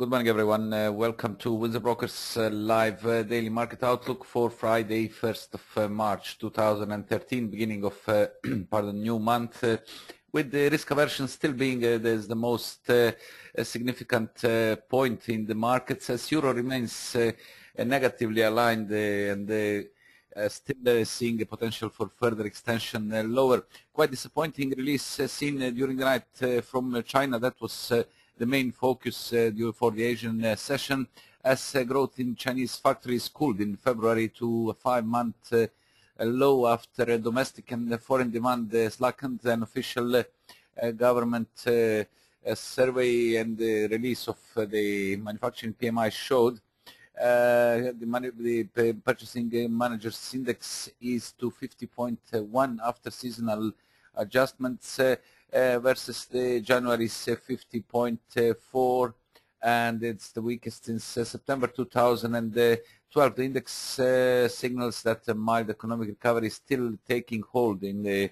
Good morning, everyone. Welcome to Windsor Brokers live daily market outlook for Friday, 1st of March 2013, beginning of pardon, new month, with the risk aversion still being the most significant point in the markets, as euro remains negatively aligned and still seeing a potential for further extension lower. Quite disappointing release seen during the night from China. That was the main focus for the Asian session, as growth in Chinese factories cooled in February to a 5-month low after domestic and foreign demand slackened. An official government survey and the release of the manufacturing PMI showed the purchasing managers index is to 50.1 after seasonal adjustments versus the January's 50.4, and it's the weakest since September 2012. The index signals that a mild economic recovery is still taking hold in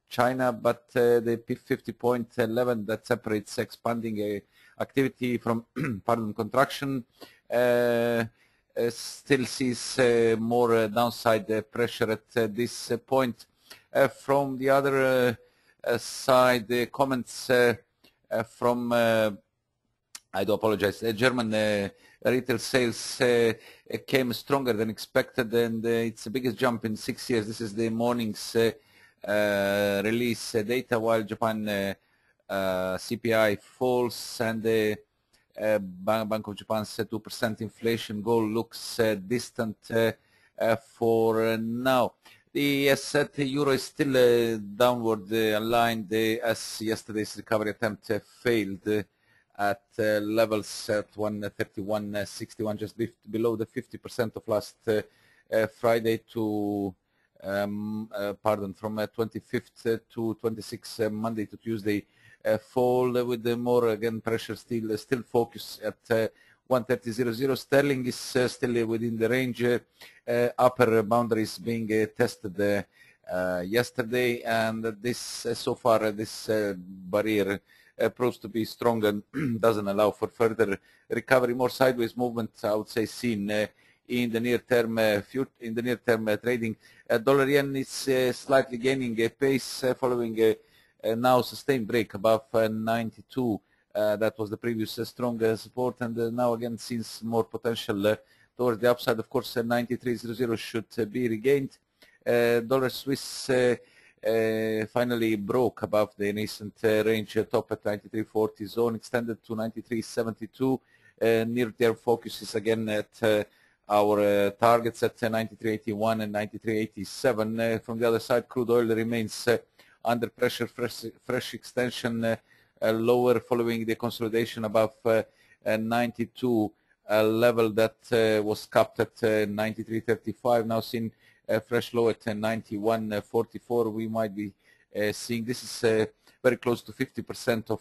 China, but the 50.11 that separates expanding activity from pardon, contraction still sees more downside pressure at this point. From the other side, the comments from I do apologize. German retail sales came stronger than expected, and it's the biggest jump in 6 years. This is the morning's release data, while Japan CPI falls and the Bank of Japan's 2% inflation goal looks distant for now. The asset euro is still downward aligned as yesterday's recovery attempt failed at levels at 131.61, just below the 50% of last Friday to pardon, from 25th to 26th Monday to Tuesday fall, with the more again pressure still focus at 130.00. Sterling is still within the range, upper boundaries being tested yesterday, and this so far this barrier proves to be strong and doesn't allow for further recovery. More sideways movement, I would say, seen in the near term trading. Dollar yen is slightly gaining pace following now sustained break above 92. That was the previous strong support, and now again seems more potential towards the upside. Of course, 93.00 should be regained. Dollar Swiss finally broke above the nascent range top at 93.40 zone, extended to 93.72. Near-term focus is again at our targets at 93.81 and 93.87. From the other side, crude oil remains under pressure, fresh extension lower following the consolidation above 92, level that was capped at 93.35, now seen fresh low at 91.44. We might be seeing this is very close to 50% of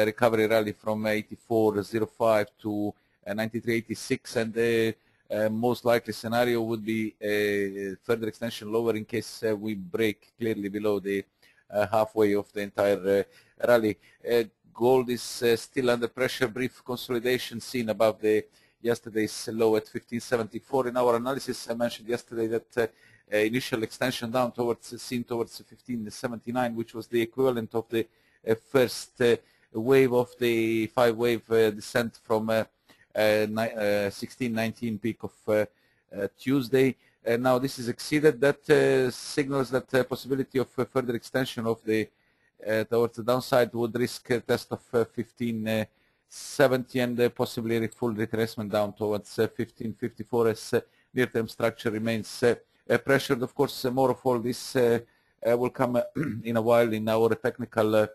recovery rally from 84.05 to 93.86, and the most likely scenario would be further extension lower in case we break clearly below the halfway of the entire rally. Gold is still under pressure. Brief consolidation seen above the yesterday's low at 1574. In our analysis, I mentioned yesterday that initial extension down towards 1579, which was the equivalent of the first wave of the 5-wave descent from 1619 peak of Tuesday. Now this is exceeded. That signals that possibility of further extension of the towards the downside would risk a test of 1570 and possibly a full retracement down towards 1554 as near-term structure remains pressured. Of course, more of all this will come in a while in our technical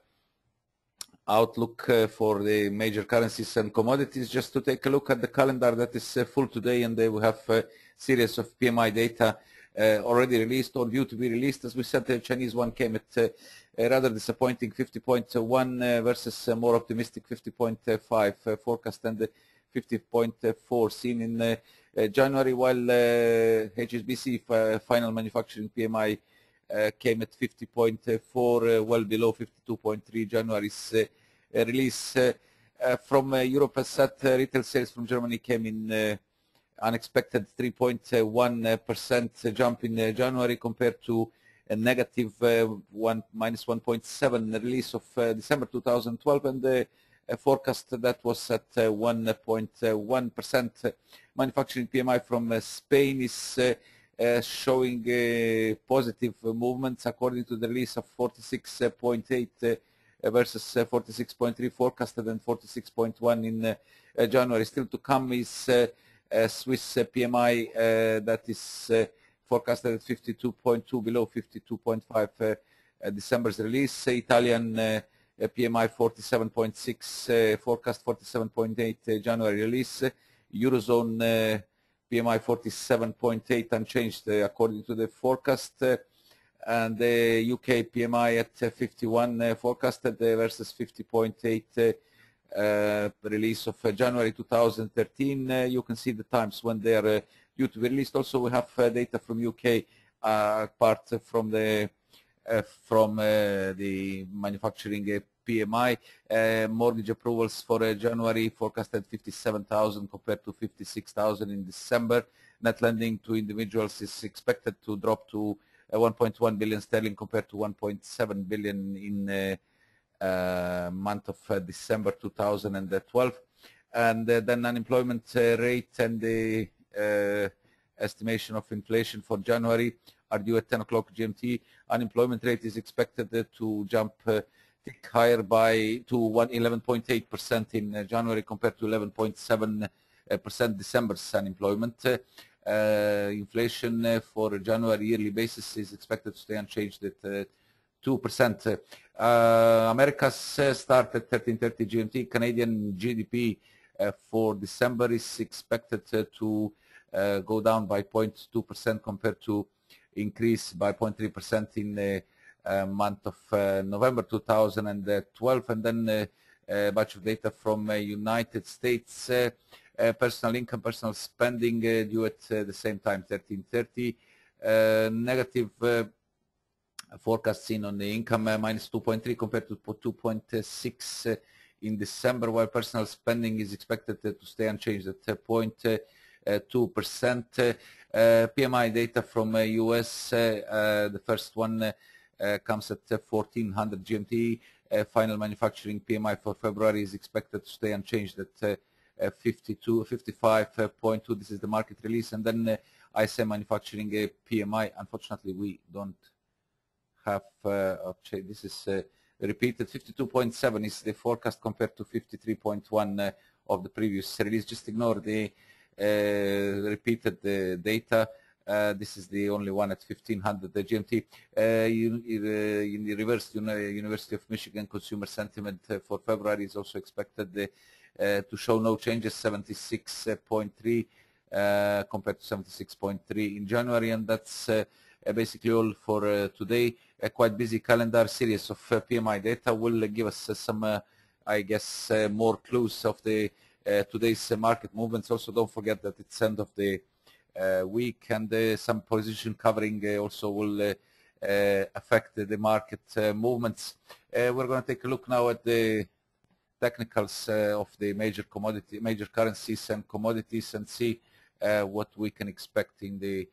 outlook for the major currencies and commodities. Just to take a look at the calendar that is full today, and we have a series of PMI data already released or due to be released. As we said, the Chinese one came at a rather disappointing 50.1 versus a more optimistic 50.5 forecast, and the 50.4 seen in January, while HSBC final manufacturing PMI came at 50.4, well below 52.3 January's release. From Europe, as said, retail sales from Germany came in unexpected 3.1% jump in January compared to a negative minus 1.7 release of December 2012, and the forecast that was at 1.1%. Manufacturing PMI from Spain is showing positive movements according to the release of 46.8 versus 46.3 forecasted and 46.1 in January. Still to come is Swiss PMI that is forecasted at 52.2, below 52.5 December's release. Italian PMI 47.6, forecast 47.8 January release. Eurozone PMI 47.8 unchanged according to the forecast. And the UK PMI at 51 forecasted versus 50.8 release of January 2013. You can see the times when they are due to be released. Also, we have data from UK, apart from the manufacturing PMI. Mortgage approvals for January forecasted 57,000 compared to 56,000 in December. Net lending to individuals is expected to drop to 1.1 billion sterling compared to 1.7 billion in month of December 2012. And then unemployment rate and the estimation of inflation for January are due at 10 o'clock GMT. Unemployment rate is expected to jump tick higher to 11.8% in January compared to 11.7% December's unemployment. Inflation for January yearly basis is expected to stay unchanged at 2%. Americas start at 13:30 GMT. Canadian GDP for December is expected to go down by 0.2% compared to increase by 0.3% in the month of November 2012. And then a bunch of data from United States. Personal income, personal spending due at the same time, 13:30. Negative forecast seen on the income, minus 2.3 compared to 2.6 in December, while personal spending is expected to stay unchanged at 0.2%. PMI data from US, the first one comes at 1400 GMT. Final manufacturing PMI for February is expected to stay unchanged at 55.2. This is the market release. And then ISM manufacturing PMI. Unfortunately, we don't have this is repeated. 52.7 is the forecast compared to 53.1 of the previous release. Just ignore the repeated data. This is the only one at 1500 GMT. In the reverse, University of Michigan consumer sentiment for February is also expected to show no changes, 76.3 compared to 76.3 in January. And that's basically all for today. A quite busy calendar. Series of PMI data will give us some, I guess, more clues of the today's market movements. Also, don't forget that it's end of the week, and some position covering also will affect the market movements. We're going to take a look now at the technicals of the major currencies and commodities, and see what we can expect in the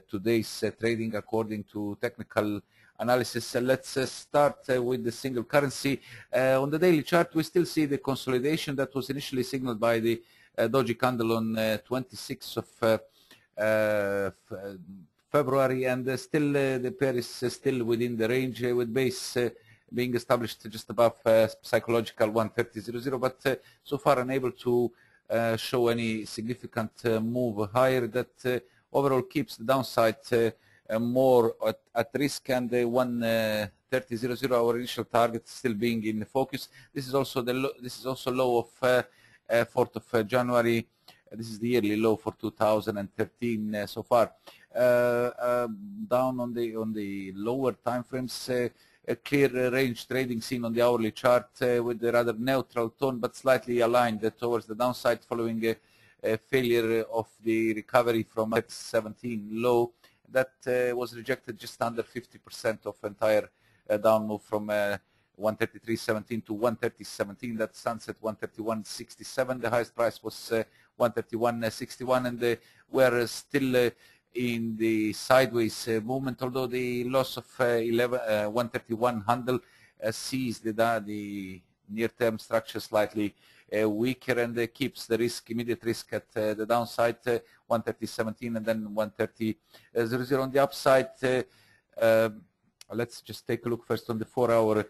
today's trading according to technical analysis. Let's start with the single currency. On the daily chart, we still see the consolidation that was initially signaled by the doji candle on 26th of February, and still the pair is still within the range, with base being established just above psychological 130.00, but so far unable to show any significant move higher. That overall keeps the downside more at risk, and the 130.00, our initial target, still being in focus. This is also low of 4th of January. This is the yearly low for 2013 so far. Down on the lower time frames, a clear range trading seen on the hourly chart with a rather neutral tone, but slightly aligned towards the downside following a failure of the recovery from 17 low that was rejected just under 50% of entire down move from 133.17 to 130.17. That stands at 131.67. The highest price was 131.61, and we're still in the sideways movement, although the loss of 131 handle sees the near-term structure slightly weaker, and keeps the risk, immediate risk at the downside, 130.17 and then 130.00 on the upside. Let's just take a look first on the 4-hour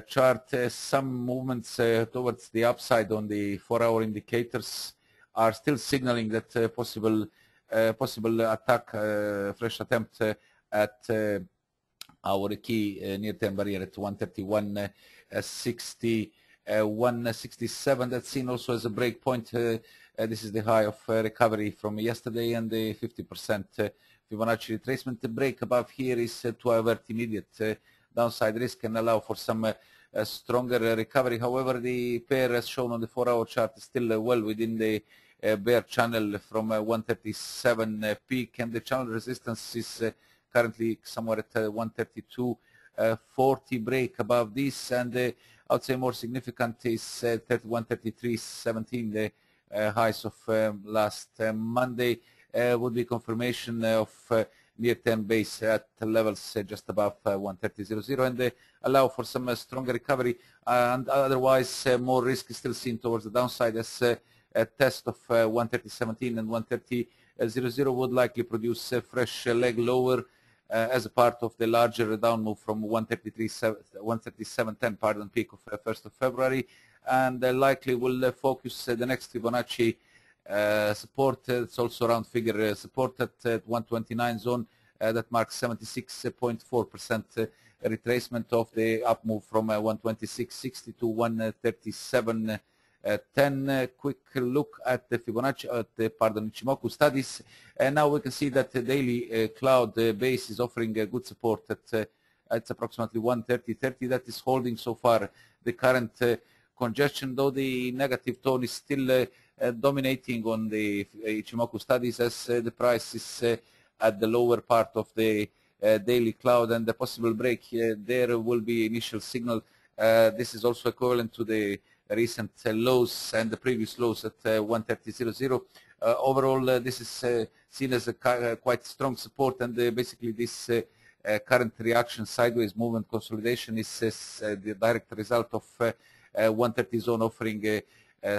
chart. Some movements towards the upside on the 4-hour indicators are still signaling that possible attack, fresh attempt at our key near-term barrier at 131.60. 167. That's seen also as a break point. This is the high of recovery from yesterday, and the 50% Fibonacci retracement. The break above here is to avert immediate downside risk and allow for some stronger recovery. However, the pair as shown on the 4-hour chart is still well within the bear channel from 137 peak, and the channel resistance is currently somewhere at 132.40. Break above this, and I would say more significant is 133.17, the highs of last Monday, would be confirmation of near-term base at levels just above 130.00, and allow for some stronger recovery. And otherwise, more risk is still seen towards the downside, as a test of 130.17 and 130.00 would likely produce a fresh leg lower as a part of the larger down move from 137.10, pardon, peak of 1st of February, and likely will focus the next Fibonacci support. It's also round figure support at 129 zone that marks 76.4% retracement of the up move from 126.60 to 137.10. Quick look at the Fibonacci, Ichimoku studies, and now we can see that the daily cloud base is offering a good support at it's approximately 130.30. That is holding so far the current congestion, though the negative tone is still dominating on the Ichimoku studies, as the price is at the lower part of the daily cloud, and the possible break there will be initial signal. This is also equivalent to the recent lows and the previous lows at 130.00. Overall, this is seen as a quite strong support, and basically this current reaction, sideways movement, consolidation is the direct result of 130 zone offering a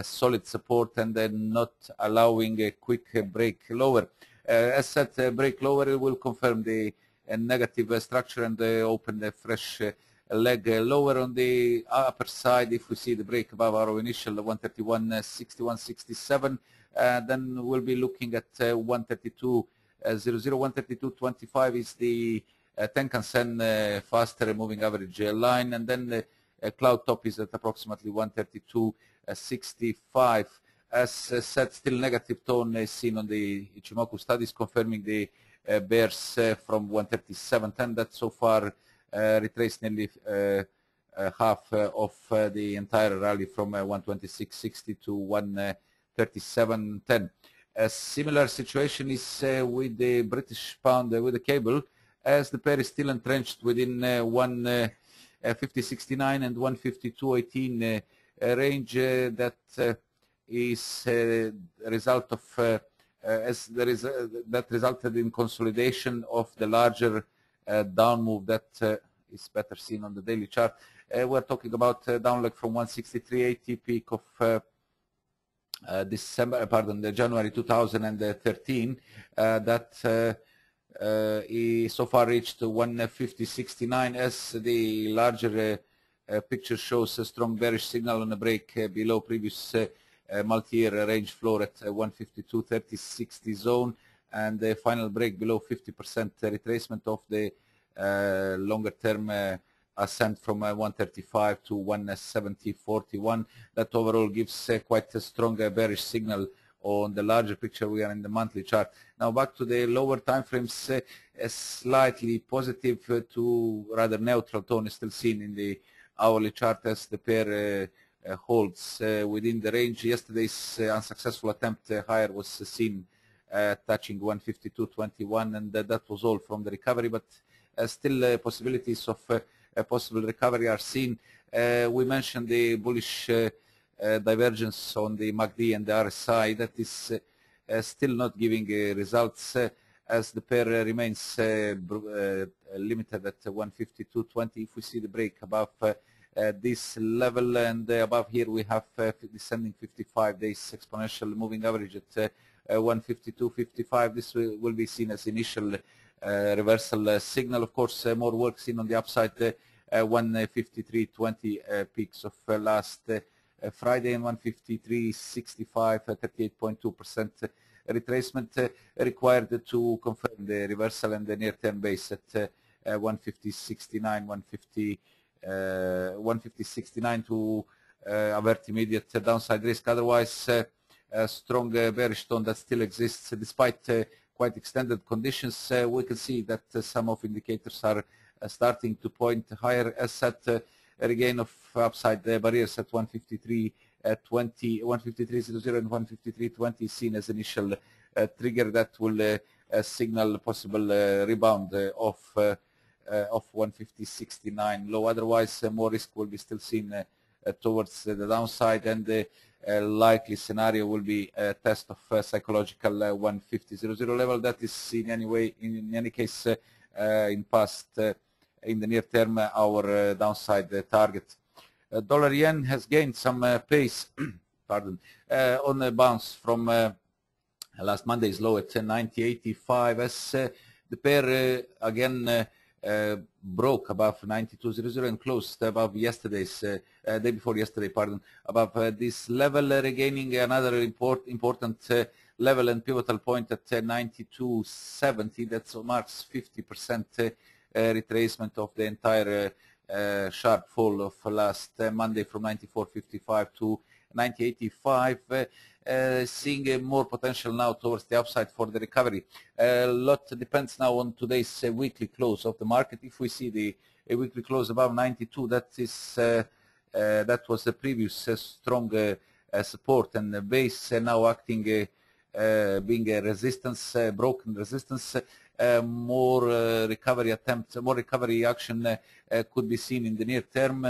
solid support and then not allowing a quick break lower. As said, break lower, it will confirm the negative structure and open a fresh leg lower on the upper side. If we see the break above our initial 131.61.67, then we'll be looking at 132.00. 132.25 is the Tenkan-sen faster moving average line, and then cloud top is at approximately 132.65. As said, still negative tone is seen on the Ichimoku studies, confirming the bears from 137.10 that so far retraced nearly half of the entire rally from 126.60 to 137.10. A similar situation is with the British pound with the cable, as the pair is still entrenched within 150.69 and 152.18 range. That is a result of that resulted in consolidation of the larger down move that is better seen on the daily chart. We're talking about down leg from 163.80 peak of January 2013. That is so far reached 150.69, as the larger picture shows a strong bearish signal on a break below previous multi-year range floor at 152.30.60 zone, and the final break below 50% retracement of the longer term ascent from 135 to 170.41. That overall gives quite a strong bearish signal on the larger picture. We are in the monthly chart. Now back to the lower time frames, a slightly positive to rather neutral tone is still seen in the hourly chart, as the pair holds within the range. Yesterday's unsuccessful attempt higher was seen touching 152.21, and that was all from the recovery, but still possibilities of possible recovery are seen. We mentioned the bullish divergence on the MACD and the RSI. That is still not giving results as the pair remains limited at 152.20. If we see the break above this level and above here, we have descending 55 days exponential moving average at 152.55. This will be seen as initial reversal signal. Of course, more work seen on the upside. 153.20 peaks of last Friday and 153.65, 38.2% retracement required to confirm the reversal and the near-term base at 150.69, 150.69 to avert immediate downside risk. Otherwise, a strong bearish tone that still exists despite quite extended conditions. We can see that some of indicators are starting to point higher, as at a regain of upside barriers at 153.20, 153.00 and 153.20 seen as initial trigger that will signal possible rebound of 150.69 low. Otherwise, more risk will be still seen towards the downside, and the likely scenario will be a test of psychological 150.00 level. That is in any case in the near term our downside target. Dollar yen has gained some pace pardon, on a bounce from last Monday's low at 90.85 as the pair again broke above 92.00 and closed above yesterday's day before yesterday, pardon, above this level, regaining another important level and pivotal point at 92.70. That marks 50% retracement of the entire sharp fall of last Monday from 94.55 to 90.85. Seeing more potential now towards the upside for the recovery. A lot depends now on today's weekly close of the market. If we see the weekly close above 92, that was the previous strong support, and the base now acting being a resistance, broken resistance. More recovery attempts, more recovery action could be seen in the near term,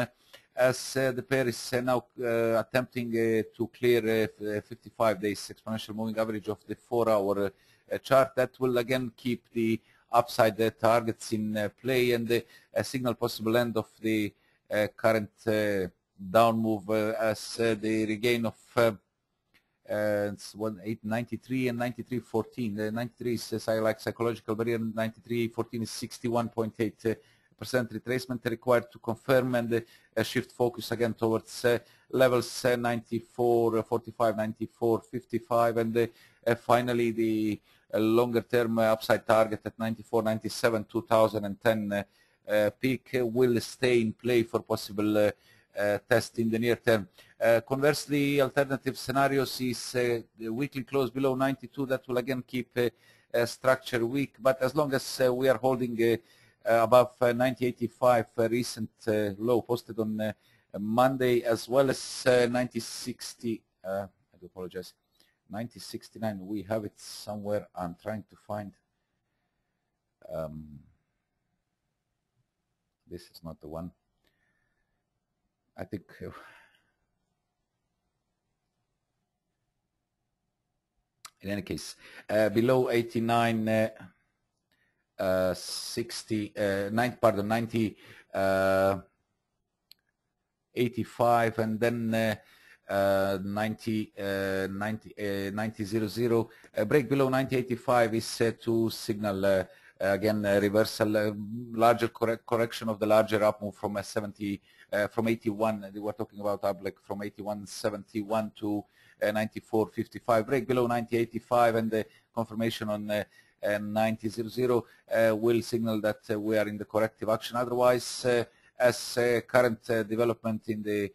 as the pair is now attempting to clear 55 days exponential moving average of the 4-hour chart. That will again keep the upside targets in play and signal possible end of the current down move, as the regain of it's 93 and 93.14. 93 is like psychological barrier, 93.14 is 61.8% retracement required to confirm and shift focus again towards levels 94.45, 94.55, and finally the longer term upside target at 94.97 2010 peak will stay in play for possible test in the near term. Conversely, alternative scenarios is the weekly close below 92. That will again keep structure weak, but as long as we are holding above 90.85 recent low posted on Monday, as well as 90.60, I do apologize, 90.69, we have it somewhere. I'm trying to find, this is not the one. I think in any case, below 89, 90, 85, and then 90.00. Break below 90.85 is set to signal again reversal, larger correction of the larger up move from 81. We're talking about up like from 81.71 to 94.55. Break below 90.85 and the confirmation on 90.00 will signal that we are in the corrective action. Otherwise, as current development in the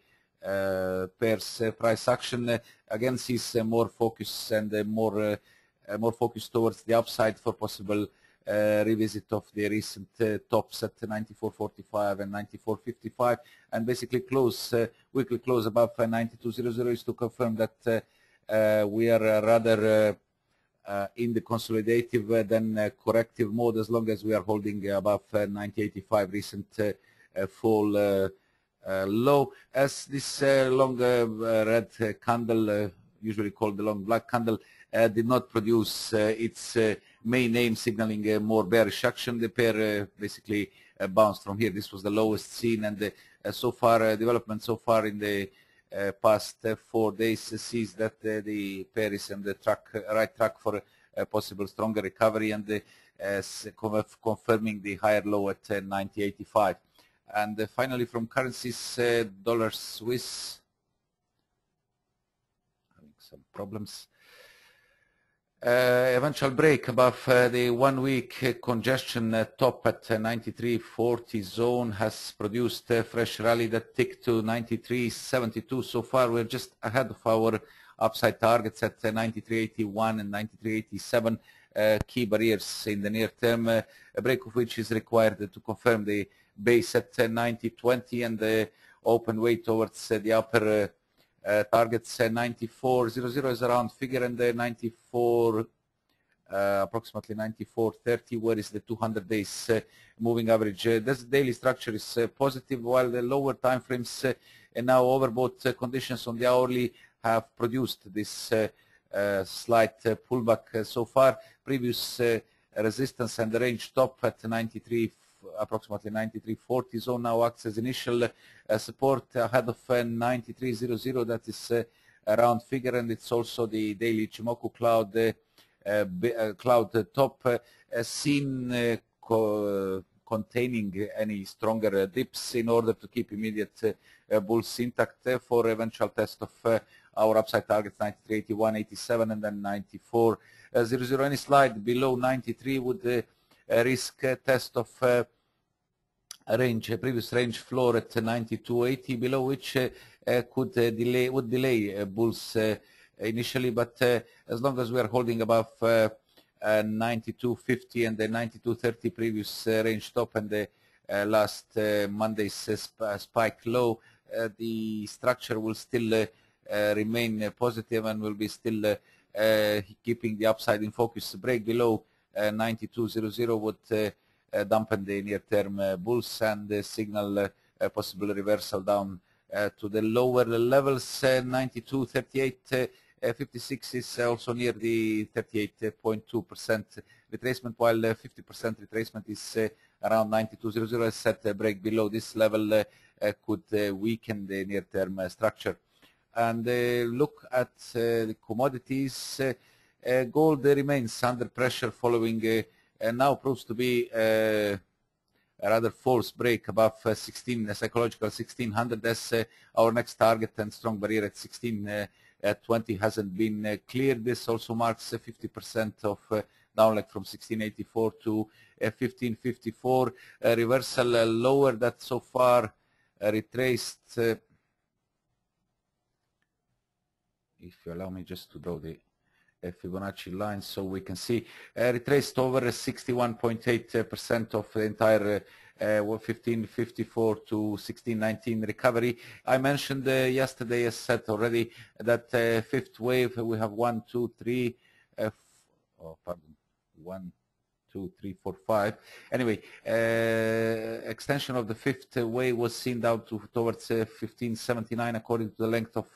pairs price action again sees more focus and more focus towards the upside for possible revisit of the recent tops at 94.45 and 94.55, and basically close weekly close above 92.00 is to confirm that we are rather in the consolidative than corrective mode, as long as we are holding above 90.85 recent fall low, as this long red candle, usually called the long black candle, did not produce its main aim, signaling more bearish action. The pair basically bounced from here. This was the lowest seen, and so far development so far in the past 4 days sees that the pair is on the right track for a possible stronger recovery, and confirming the higher low at 90.85. And finally, from currencies, dollar Swiss having some problems. Eventual break above the 1-week congestion top at 93.40 zone has produced a fresh rally that ticked to 93.72. So far, we're just ahead of our upside targets at 93.81 and 93.87. Key barriers in the near term, a break of which is required to confirm the base at 90.20 and the open way towards the upper targets. 94.00 is a round figure, and the 94, approximately 94.30, where is the 200 days moving average. This daily structure is positive, while the lower time frames and now overbought conditions on the hourly have produced this slight pullback so far. Previous resistance and the range top at 93, approximately 93.40 zone, now acts as initial support ahead of 93.00. That is a round figure, and it's also the daily Ichimoku cloud cloud top seen containing any stronger dips in order to keep immediate bulls intact for eventual test of our upside targets 93.81, and then 94.00. Any slide below 93 would risk test of previous range floor at 92.80, below which would delay bulls initially, but as long as we are holding above 92.50 and the 92.30 previous range top and the last Monday's spike low, the structure will still remain positive and will be still keeping the upside in focus. Break below 92.00 would dampen the near-term bulls and signal a possible reversal down to the lower levels. 92.38. 56 is also near the 38.2% retracement, while 50% retracement is around 92.00. As said, break below this level could weaken the near-term structure. And look at the commodities. Gold remains under pressure following now proves to be a rather false break above psychological 1600, as our next target and strong barrier at 1620 hasn't been cleared. This also marks 50% of downleg from 1684 to 1554. Reversal lower that so far retraced. If you allow me just to draw the Fibonacci line so we can see, retraced over 61.8% of the entire 1554 to 1619 recovery. I mentioned yesterday, as said already, that fifth wave, we have 1, 2, 3, 1, 2, 3, 4, 5. Anyway, extension of the fifth wave was seen down towards 1579 according to the length of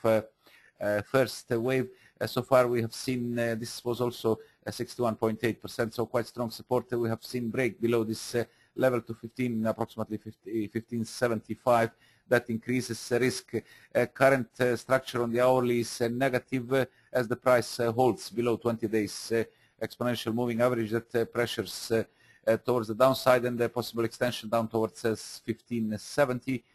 first wave. So far we have seen this was also 61.8%, so quite strong support. We have seen break below this level to approximately 1575. That increases risk. Current structure on the hourly is negative as the price holds below 20 days exponential moving average that pressures towards the downside, and the possible extension down towards 1570,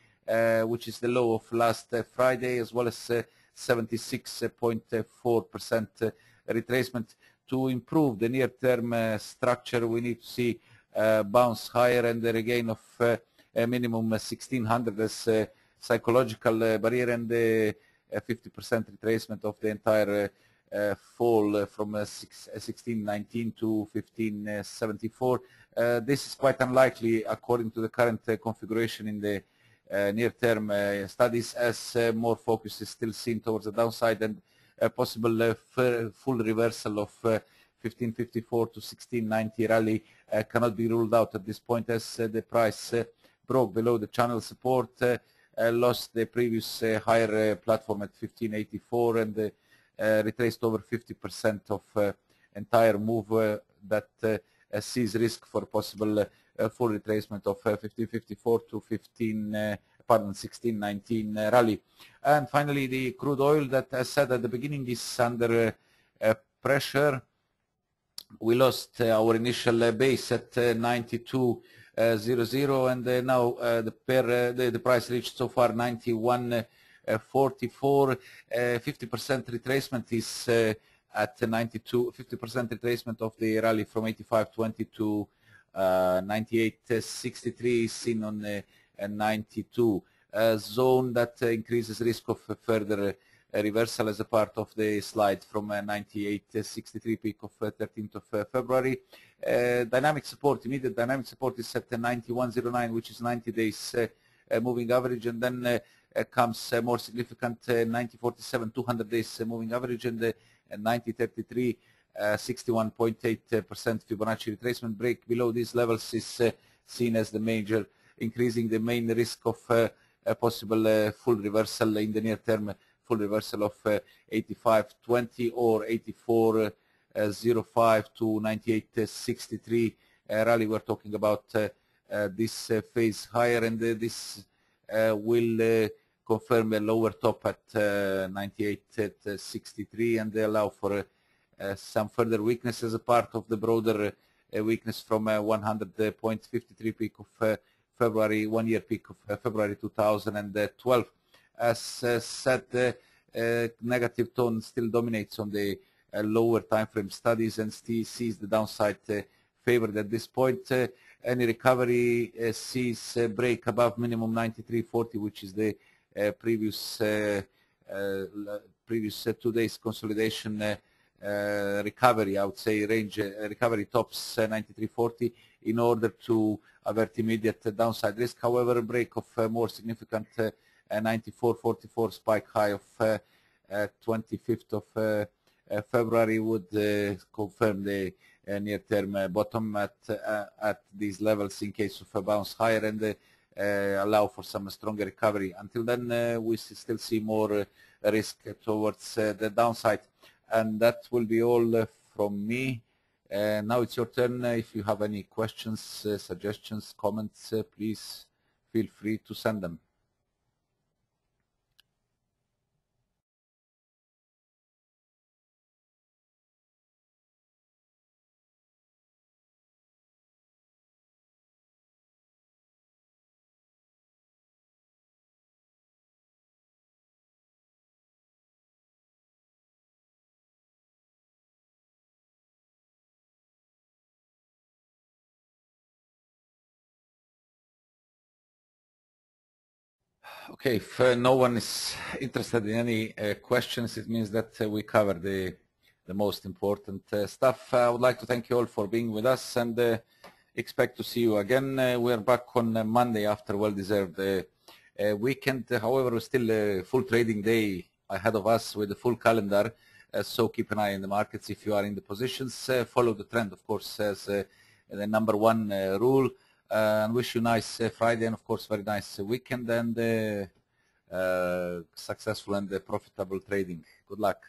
which is the low of last Friday, as well as 76.4% retracement. To improve the near-term structure, we need to see bounce higher and the regain of a minimum 1600 as psychological barrier, and 50% retracement of the entire fall from 1619 to 1574. This is quite unlikely according to the current configuration in the near-term studies, as more focus is still seen towards the downside, and a possible full reversal of 1554 to 1690 rally cannot be ruled out at this point, as the price broke below the channel support, lost the previous higher platform at 1584 and retraced over 50% of entire move that sees risk for possible full retracement of 1554 to 1619 rally. And finally, the crude oil that I said at the beginning is under pressure. We lost our initial base at 92.00, and now the price reached so far 91.44. 50% retracement is at 92. 50% retracement of the rally from 85.20 to 98.63 seen on 92 zone that increases risk of further reversal as a part of the slide from 98.63 peak of 13th of February. Dynamic support, immediate dynamic support is at 91.09, which is 90 days moving average, and then comes more significant 90.47 200 days moving average, and 90.33 61.8% Fibonacci retracement break below these levels is seen as the major, increasing the main risk of a possible full reversal in the near term, full reversal of 85.20 or 84.05 to 98.63 rally. We're talking about this phase higher, and this will confirm a lower top at 98.63 and allow for some further weakness as a part of the broader weakness from 100.53 peak of February, 1 year peak of February 2012. As said, negative tone still dominates on the lower time frame studies and still sees the downside favored at this point. Any recovery sees break above minimum 93.40, which is the previous 2 days consolidation recovery, I would say range recovery tops 93.40 in order to avert immediate downside risk. However, a break of more significant 94.44 spike high of 25th of February would confirm the near-term bottom at these levels in case of a bounce higher, and allow for some stronger recovery. Until then, we still see more risk towards the downside. And that will be all from me. Now it's your turn. If you have any questions, suggestions, comments, please feel free to send them. Okay, if no one is interested in any questions, it means that we covered the most important stuff. I would like to thank you all for being with us, and expect to see you again. We are back on Monday after well-deserved weekend. However, still a full trading day ahead of us with a full calendar, so keep an eye on the markets. If you are in the positions, follow the trend, of course, as the #1 rule. And wish you nice Friday, and of course very nice weekend, and successful and profitable trading. Good luck.